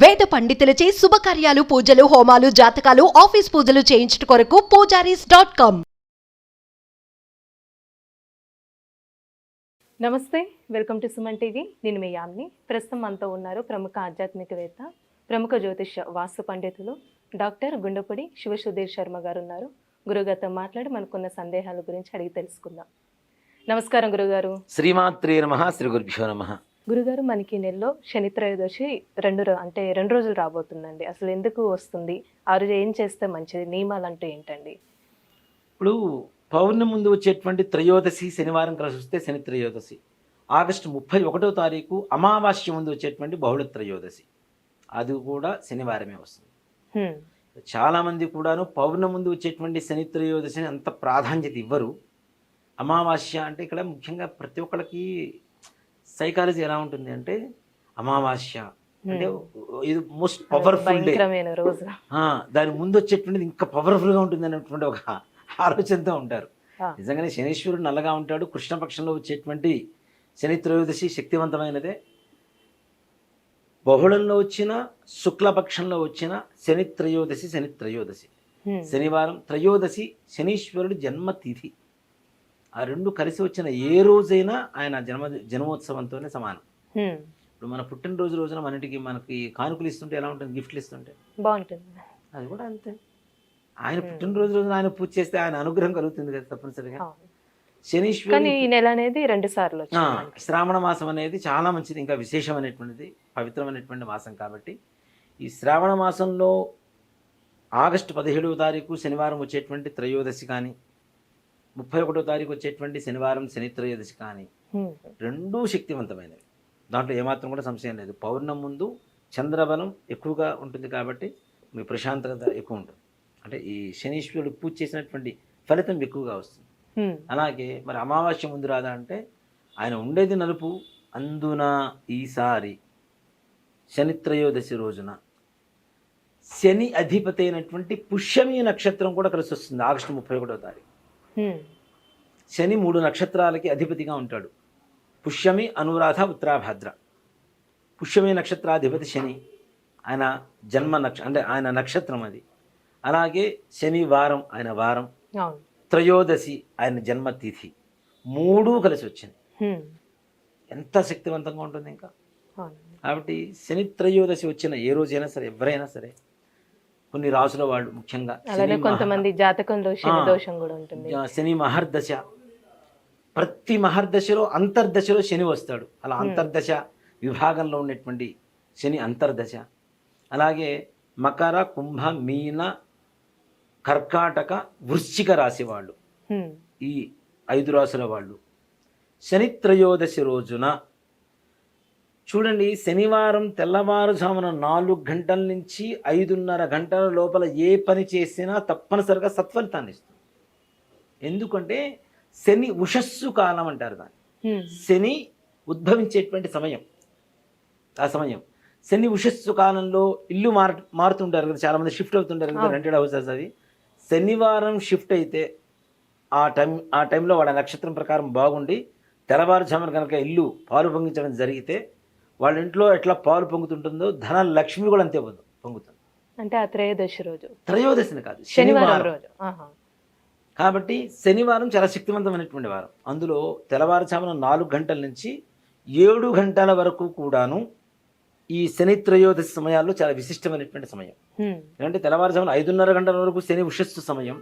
వేద పండితులచే శుభకార్యాలు పూజలు హోమాలు జాతకాలు ఆఫీస్ పూజలు చేయించుట కొరకు పూజారీస్.com. నమస్తే, వెల్కమ్ టు సుమన్ టీవీ. నేను మీ యామ్ని. ప్రస్తుతం మనతో ఉన్నారు ప్రముఖ ఆధ్యాత్మికవేత్త, ప్రముఖ జ్యోతిష వాస్తు పండితులు డాక్టర్ గుండెపూడి శివసుధీర్ శర్మ గారు ఉన్నారు. గురుగారితో మాట్లాడి మనకున్న సందేహాల గురించి అడిగి తెలుసుకుందాం. నమస్కారం గురుగారు. శ్రీమాత్రే నమః. శ్రీ గురుభ్యో నమః. గురుగారు, మనకి నెలలో శని త్రయోదశి రెండు రోజులు రాబోతుందండి. అసలు ఎందుకు వస్తుంది? ఆ రోజు ఏం చేస్తే మంచిది? నియమాలు అంటూ ఏంటండి? ఇప్పుడు పౌర్ణమి ముందు వచ్చేటువంటి త్రయోదశి శనివారం కలిసి వస్తే శని త్రయోదశి. ఆగస్టు 31వ తారీఖు అమావాస్య ముందు వచ్చేటువంటి బహుళ త్రయోదశి, అది కూడా శనివారమే వస్తుంది. చాలామంది కూడాను పౌర్ణమి ముందు వచ్చేటువంటి శని త్రయోదశిని అంత ప్రాధాన్యత ఇవ్వరు. అమావాస్య అంటే ఇక్కడ ముఖ్యంగా ప్రతి ఒక్కరికి సైకాలజీ ఎలా ఉంటుంది అంటే, అమావాస్య అంటే ఇది మోస్ట్ పవర్ఫుల్ డే, దాని ముందు వచ్చేటువంటిది ఇంకా పవర్ఫుల్గా ఉంటుంది అనేటువంటి ఒక ఆలోచనతో ఉంటారు. నిజంగానే శనీశ్వరుడు నల్లగా ఉంటాడు. కృష్ణపక్షంలో వచ్చేటువంటి శని త్రయోదశి శక్తివంతమైనదే. బహుళంలో వచ్చిన శుక్లపక్షంలో వచ్చిన శని త్రయోదశి శనివారం త్రయోదశి శనీశ్వరుడు జన్మతిథి. ఆ రెండు కలిసి వచ్చిన ఏ రోజైనా ఆయన జన్మోత్సవంతోనే సమానం. ఇప్పుడు మన పుట్టినరోజు రోజున మనకి కానుకలు ఇస్తుంటే ఎలా ఉంటుంది? గిఫ్ట్లు ఇస్తుంటే బాగుంటుంది. అది కూడా అంతే. ఆయన పుట్టినరోజు రోజున ఆయన పూజ చేస్తే ఆయన అనుగ్రహం కలుగుతుంది కదా తప్పనిసరిగా. శనీశ్వరుడు ఈ నెల అనేది 2 సార్లు శ్రావణ మాసం అనేది చాలా మంచిది, ఇంకా విశేషమైనటువంటిది, పవిత్రమైనటువంటి మాసం. కాబట్టి ఈ శ్రావణ మాసంలో ఆగస్టు 17వ తారీఖు శనివారం వచ్చేటువంటి త్రయోదశి కానీ, 31వ తారీఖు వచ్చేటువంటి శనివారం శని త్రయోదశి కానీ రెండూ శక్తివంతమైనవి. దాంట్లో ఏమాత్రం కూడా సంశయం లేదు. పౌర్ణమి ముందు చంద్రబలం ఎక్కువగా ఉంటుంది కాబట్టి మీ ప్రశాంతత ఎక్కువ ఉంటుంది. అంటే ఈ శనీశ్వరుడు పూజ చేసినటువంటి ఫలితం ఎక్కువగా వస్తుంది. అలాగే మరి అమావాస్య ముందు రాదా అంటే, ఆయన ఉండేది నలుపు, అందున ఈసారి శని త్రయోదశి రోజున శని అధిపతి అయినటువంటి పుష్యమి నక్షత్రం కూడా కలిసి వస్తుంది. ఆగస్టు 31వ తారీఖు శని 3 నక్షత్రాలకి అధిపతిగా ఉంటాడు. పుష్యమి, అనురాధ, ఉత్తరాభాద్ర. పుష్యమి నక్షత్రాధిపతి శని, ఆయన జన్మ అంటే ఆయన నక్షత్రం అది. అలాగే శనివారం ఆయన వారం, త్రయోదశి ఆయన జన్మతిథి, 3 కలిసి వచ్చింది. ఎంత శక్తివంతంగా ఉంటుంది ఇంకా. కాబట్టి శని త్రయోదశి వచ్చిన ఏ రోజైనా సరే, ఎవరైనా సరే, కొన్ని రాసుల వాళ్ళు ముఖ్యంగా కొంతమంది జాతకంలో శని దోషం కూడా ఉంటుంది. శని మహర్దశ, ప్రతి మహర్దశలో అంతర్దశలో శని వస్తాడు. అలా అంతర్దశ విభాగంలో ఉన్నటువంటి శని అంతర్దశ. అలాగే మకర, కుంభ, మీన, కర్కాటక, వృశ్చిక రాశి వాళ్ళు, ఈ 5 రాసుల వాళ్ళు శని త్రయోదశి రోజున చూడండి, శనివారం తెల్లవారుజామున 4 గంటల నుంచి 5:30 గంటల లోపల ఏ పని చేసినా తప్పనిసరిగా సత్ఫలితాన్ని ఇస్తుంది. ఎందుకంటే శని ఉషస్సు కాలం అంటారు దాన్ని. శని ఉద్భవించేటువంటి సమయం, ఆ సమయం శని ఉషస్సు కాలంలో ఇల్లు మారుతుంటారు కదా, చాలామంది షిఫ్ట్ అవుతుంటారు కదా, రెంటెడ్ హౌసెస్. అది శనివారం షిఫ్ట్ అయితే ఆ టైంలో వాళ్ళ నక్షత్రం ప్రకారం బాగుండి తెల్లవారుజామున కనుక ఇల్లు పాలు పొంగించడం జరిగితే, వాళ్ళ ఇంట్లో ఎట్లా పాలు పొంగుతుంటుందో ధన లక్ష్మి కూడా అంతే పొంగుతుంది. అంటే ఆ త్రయోదశి రోజు, త్రయోదశిని కాదు, శనివారం రోజు. కాబట్టి శనివారం చాలా శక్తివంతమైనటువంటి వారం. అందులో తెల్లవారుజామున 4 గంటల నుంచి 7 గంటల వరకు కూడాను ఈ శని త్రయోదశి సమయాల్లో చాలా విశిష్టమైనటువంటి సమయం. ఎందుకంటే తెల్లవారుజామున 5:30 గంటల వరకు శని ఉషస్సు సమయం,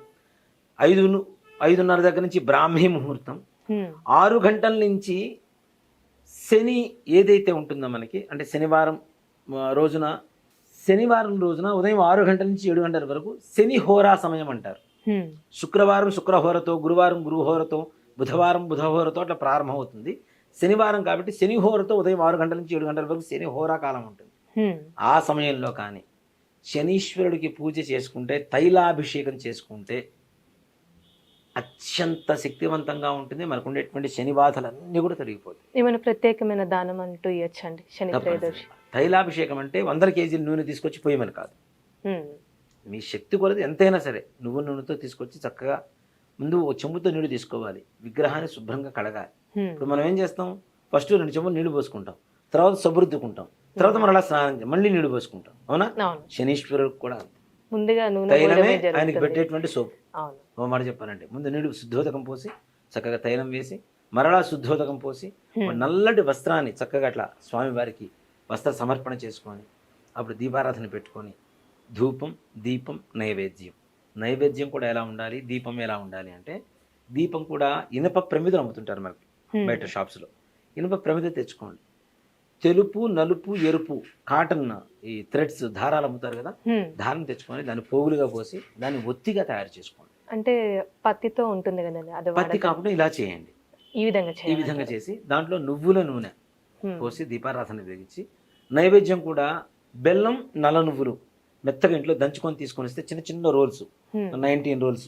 5:30 దగ్గర నుంచి బ్రాహ్మీ ముహూర్తం, 6 గంటల నుంచి శని ఏదైతే ఉంటుందో మనకి, అంటే శనివారం రోజున ఉదయం 6 గంటల నుంచి 7 గంటల వరకు శని హోరా సమయం అంటారు. శుక్రవారం శుక్రహోరతో, గురువారం గురుహోరతో, బుధవారం బుధహోరతో అట్లా ప్రారంభమవుతుంది. శనివారం కాబట్టి శని హోరతో ఉదయం 6 గంటల నుంచి 7 గంటల వరకు శని హోరా కాలం ఉంటుంది. ఆ సమయంలో కానీ శనీశ్వరుడికి పూజ చేసుకుంటే, తైలాభిషేకం చేసుకుంటే అత్యంత శక్తివంతంగా ఉంటుంది. మనకు ఉండేటువంటి శని బాధలన్నీ కూడా తొలగిపోతాయి. ఏమైనా ప్రత్యేకమైన దానం అంటూ ఇవ్వచ్చండి శని త్రయోదశి? తైలాభిషేకం అంటే 100 కేజీల నూనె తీసుకొచ్చి పోయమని కాదు. మీ శక్తి కొలది ఎంతైనా సరే నువ్వు నూనెతో తీసుకొచ్చి చక్కగా ముందు చెంబుతో నీళ్లు తీసుకోవాలి, విగ్రహాన్ని శుభ్రంగా కడగాలి. ఇప్పుడు మనం ఏం చేస్తాం, ఫస్ట్ 2 చెంబులు నీళ్లు పోసుకుంటాం, తర్వాత సబ్బు రుద్దుకుంటాం, తర్వాత మరలా స్నానం మళ్ళీ నీళ్ళు పోసుకుంటాం, అవునా? అవును. శనీశ్వరుడికి కూడా అంతే. ముందుగా నూనె తైలమే పోయడమే ఆయనకి జరుగుతుంది. పెట్టేటువంటి సోపు. అవును. ఓ మాట చెప్పానంటే ముందు నీళ్ళు శుద్ధోదకం పోసి చక్కగా తైలం వేసి మరలా శుద్ధోదకం పోసి ఒక నల్లటి వస్త్రాన్ని చక్కగా అట్లా స్వామివారికి వస్త్ర సమర్పణ చేసుకొని అప్పుడు దీపారాధన పెట్టుకొని ధూపం, దీపం, నైవేద్యం కూడా ఎలా ఉండాలి, దీపం ఎలా ఉండాలి అంటే దీపం కూడా ఇనుప ప్రమిదలు అమ్ముతుంటారు మనకి బయట షాప్స్లో. ఇనుప ప్రమిద తెచ్చుకోండి. తెలుపు, నలుపు, ఎరుపు కాటన్ ఈ థ్రెడ్స్ దారాలు అమ్ముతారు కదా, దారం తెచ్చుకొని దాన్ని పోగులుగా పోసి దాన్ని ఒత్తిగా తయారు చేసుకోండి. అంటే పత్తితో ఉంటుంది కదండి, అది పత్తి కాకుండా ఇలా చేయండి. ఈ విధంగా ఈ చేయాలి. విధంగా చేసి దాంట్లో నువ్వుల నూనె పోసి దీపారాధన వెలిగించి నైవేద్యం కూడా బెల్లం, నల్ల నువ్వులు మెత్తగా ఇంట్లో దంచుకొని తీసుకొని వస్తే చిన్న చిన్న రోల్స్ 19 రోల్స్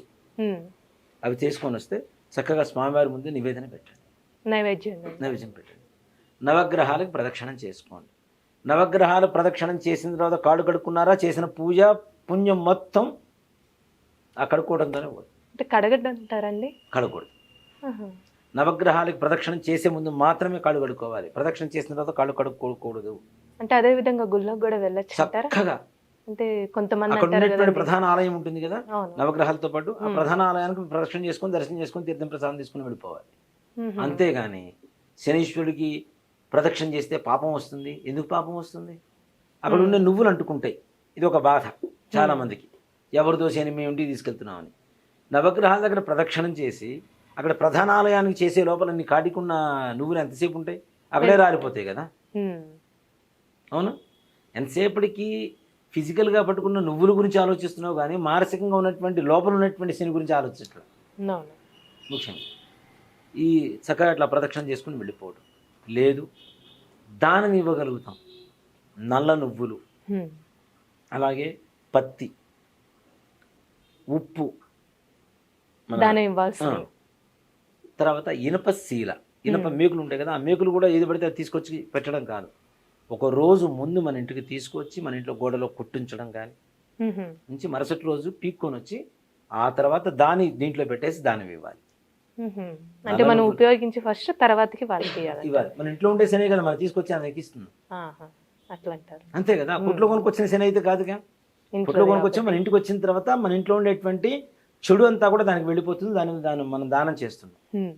అవి తీసుకొని వస్తే చక్కగా స్వామివారి ముందు నివేదన పెట్టండి, నైవేద్యం పెట్టండి. నవగ్రహాలకు ప్రదక్షిణం చేసుకోండి. నవగ్రహాలు ప్రదక్షిణం చేసిన తర్వాత కాళ్ళు కడుక్కున్నారా, చేసిన పూజ పుణ్యం మొత్తం ఆ కడుక్కోవడంతోనే పోదు. అంటే కడగడంటారండి? కడగకూడదు. నవగ్రహాలకు ప్రదక్షిణం చేసే ముందు మాత్రమే కాళ్ళు కడుక్కోవాలి. ప్రదక్షిణ చేసిన తర్వాత కాళ్ళు కడుక్కోకూడదు. అంటే అదే విధంగా గుళ్ళకు కూడా వెళ్ళొచ్చు చక్కగా. అంటే కొంతమంది అక్కడ అంటారు ఉన్నటువంటి కదండి. ప్రధాన ఆలయం ఉంటుంది కదా అవును. నవగ్రహాలతో పాటు, ఆ ప్రధాన ఆలయానికి ప్రదక్షిణ చేసుకొని దర్శనం చేసుకొని తీర్థం ప్రసాదం తీసుకుని వెళ్ళిపోవాలి. అంతేగాని శనీశ్వరుడికి ప్రదక్షిణ చేస్తే పాపం వస్తుంది. ఎందుకు పాపం వస్తుంది? అక్కడ ఉండే నువ్వులు అంటుకుంటాయి. ఇది ఒక బాధ చాలా మందికి, ఎవరిదో శని మేము ఇంటికి తీసుకెళ్తున్నామని. నవగ్రహాల దగ్గర ప్రదక్షిణం చేసి అక్కడ ప్రధాన ఆలయానికి చేసే లోపల నీ కాటికున్న నువ్వులు ఎంతసేపు ఉంటాయి? అక్కడే రాలిపోతాయి కదా, అవును? ఎంతసేపటికి ఫిజికల్గా పట్టుకున్న నువ్వుల గురించి ఆలోచిస్తున్నావు కానీ మానసికంగా ఉన్నటువంటి లోపల ఉన్నటువంటి శని గురించి ఆలోచించట్లేదు. ముఖ్యంగా ఈ చక్కగా అట్లా ప్రదక్షిణ చేసుకుని వెళ్ళిపోవడం. లేదు దానం ఇవ్వగలుగుతాం, నల్ల నువ్వులు, అలాగే పత్తి, ఉప్పు, దానం ఇవ్వాల్సింది. తర్వాత ఇనప శీల, ఇనప మేకులు ఉంటాయి కదా, ఆ మేకులు కూడా ఏది పడితే అది తీసుకొచ్చి పెట్టడం కాదు, ఒక రోజు ముందు మన ఇంటికి తీసుకొచ్చి మన ఇంట్లో గోడలో కుట్టించడం కానీ నుంచి మరుసటి రోజు పీక్కొని వచ్చి ఆ తర్వాత దాన్ని దీంట్లో పెట్టేసి దానం ఇవ్వాలి. అంటే మనం ఉపయోగించి ఫస్ట్ తర్వాతకి వాళ్ళకి ఇవ్వాలి. మన ఇంట్లో ఉండే శనే కదా మనం తీసుకొచ్చి ఆమెకి ఇస్తున్నాం, అట్లా అంటారు. అంతే కదా. కొట్లో కొనుక్కొచ్చిన శని అయితే కాదుగా. కొట్లో కొనుక్కొచ్చి మన ఇంటికి వచ్చిన తర్వాత మన ఇంట్లో ఉండేటువంటి చెడు అంతా కూడా దానికి వెళ్ళిపోతుంది. దాన్ని మనం దానం చేస్తున్నాం.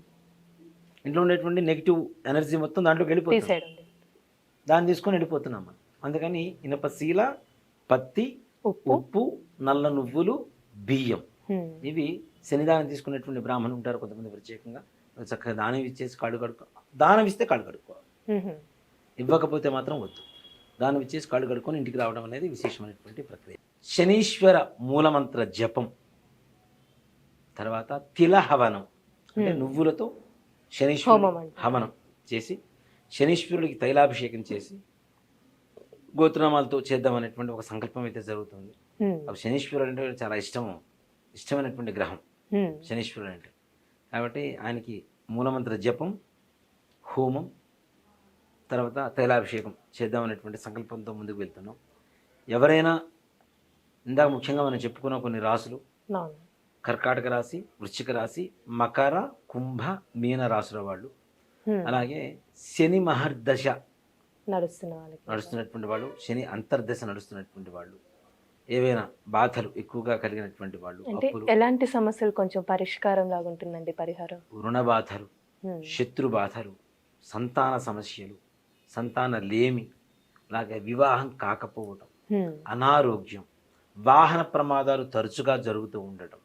ఇంట్లో ఉండేటువంటి నెగిటివ్ ఎనర్జీ మొత్తం దాంట్లోకి వెళ్ళిపోతుంది, దాన్ని తీసుకొని వెళ్ళిపోతున్నాం మనం. అందుకని ఇనపశీల, పత్తి, ఉప్పు, నల్ల నువ్వులు, బియ్యం, ఇవి శనిదానం తీసుకునేటువంటి బ్రాహ్మణులు ఉంటారు కొంతమంది ప్రత్యేకంగా. చక్కగా దానం ఇచ్చేసి కాళ్ళు కడుక్కో, దానం ఇస్తే కాళ్ళు కడుక్కోవాలి, ఇవ్వకపోతే మాత్రం వద్దు. దానం ఇచ్చేసి కాళ్ళు కడుక్కొని ఇంటికి రావడం అనేది విశేషమైనటువంటి ప్రక్రియ. శనీశ్వర మూలమంత్ర జపం, తర్వాత తిలహవనం అంటే నువ్వులతో శనీశ్వర హవనం చేసి శనీశ్వరుడికి తైలాభిషేకం చేసి గోత్రనామాలతో చేద్దామనేటువంటి ఒక సంకల్పం అయితే జరుగుతుంది. అప్పుడు శనీశ్వరుడు అంటే చాలా ఇష్టమైనటువంటి గ్రహం శనీశ్వరుడు అంటే. కాబట్టి ఆయనకి మూలమంత్ర జపం, హోమం, తర్వాత తైలాభిషేకం చేద్దామనేటువంటి సంకల్పంతో ముందుకు వెళ్తున్నాం. ఎవరైనా ఇందాక ముఖ్యంగా మనం చెప్పుకున్న కొన్ని రాసులు, కర్కాటక రాశి, వృశ్చిక రాశి, మకర, కుంభ, మీన రాశుల వాళ్ళు, అలాగే శని మహర్దశ నడుస్తున్నటువంటి వాళ్ళు, శని అంతర్దశ నడుస్తున్నటువంటి వాళ్ళు, ఏవైనా బాధలు ఎక్కువగా కలిగినటువంటి వాళ్ళు, ఎలాంటి సమస్యలు కొంచెం పరిష్కారం లాగా ఉంటుందండి పరిహారం? రుణ బాధలు, శత్రు బాధలు, సంతాన సమస్యలు, సంతాన లేమి, అలాగే వివాహం కాకపోవడం, అనారోగ్యం, వాహన ప్రమాదాలు తరచుగా జరుగుతూ ఉండటం,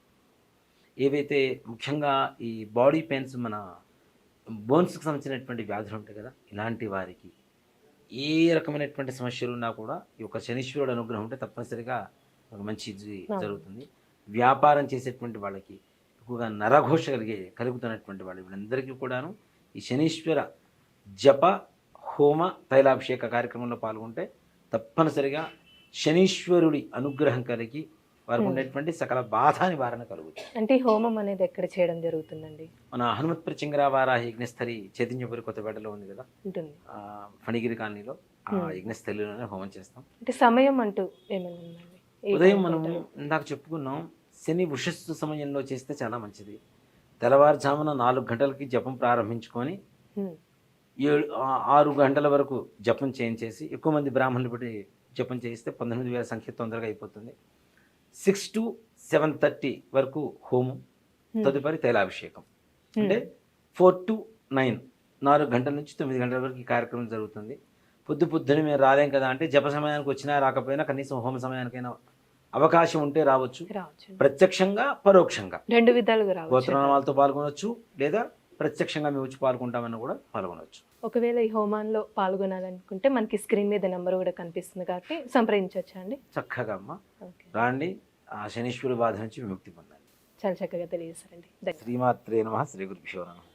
ఏవైతే ముఖ్యంగా ఈ బాడీ పెయిన్స్, మన బోన్స్కి సంబంధించినటువంటి వ్యాధులు ఉంటాయి కదా, ఇలాంటి వారికి ఏ రకమైనటువంటి సమస్యలు ఉన్నా కూడా ఈ యొక్క శనీశ్వరుడు అనుగ్రహం ఉంటే తప్పనిసరిగా ఒక మంచి జరుగుతుంది. వ్యాపారం చేసేటువంటి వాళ్ళకి ఎక్కువగా నరఘోష కలుగుతున్నటువంటి వాళ్ళు, వీళ్ళందరికీ కూడాను ఈ శనీశ్వర జప, హోమ, తైలాభిషేక కార్యక్రమంలో పాల్గొంటే తప్పనిసరిగా శనీశ్వరుడి అనుగ్రహం కలిగి వారికి ఉండేటువంటి సకల బాధ నివారణ కలుగుతుంది. అంటే హోమం అనేది ఎక్కడ చేయడం జరుగుతుందండి? మన హనుమత్ ప్రచింగర వారాహి యజ్ఞస్థలి చైతన్యపురి కొత్తపేటలో ఉంది కదా, ఫణిగిరి కాలనీలో, ఆ యజ్ఞస్థలిలోనే హోమం చేస్తాం. అంటే సమయం అంటూ ఏమైనా ఉందండి? ఉదయం మనం ఇందాక చెప్పుకున్నాం, శని ఉషస్సు సమయంలో చేస్తే చాలా మంచిది. తెల్లవారుజామున 4 గంటలకి జపం ప్రారంభించుకొని 6 గంటల వరకు జపం చేయించేసి, ఎక్కువ మంది బ్రాహ్మణులు పెట్టి జపం చేయిస్తే 19,000 సంఖ్య తొందరగా అయిపోతుంది. 6 to 7:30 వరకు హోమం, తదుపరి తైలాభిషేకం. అంటే 4 to 9, 4 గంటల నుంచి 9 గంటల వరకు ఈ కార్యక్రమం జరుగుతుంది. పొద్దున మేము రాలేం కదా అంటే, జప సమయానికి వచ్చినా రాకపోయినా కనీసం హోమ సమయానికైనా అవకాశం ఉంటే రావచ్చు. ప్రత్యక్షంగా, పరోక్షంగా 2 విధాలుగా రావచ్చు. గోత్రనామాలతో పాల్గొనవచ్చు, లేదా ప్రత్యక్షంగా మేము వచ్చి పాల్గొంటామని కూడా పాల్గొనవచ్చు. ఒకవేళ ఈ హోమాల్లో పాల్గొనాలనుకుంటే మనకి స్క్రీన్ మీద నెంబర్ కూడా కనిపిస్తుంది కాబట్టి సంప్రదించవచ్చా అండి? చక్కగా అమ్మ ఓకే, రాండి, ఆ శనీశ్వరుడి బాధ నుంచి విముక్తి పొందండి. చాలా చక్కగా తెలియజేశారండి. శ్రీమాత్రే నమః. శ్రీ గురుభ్యో నమః.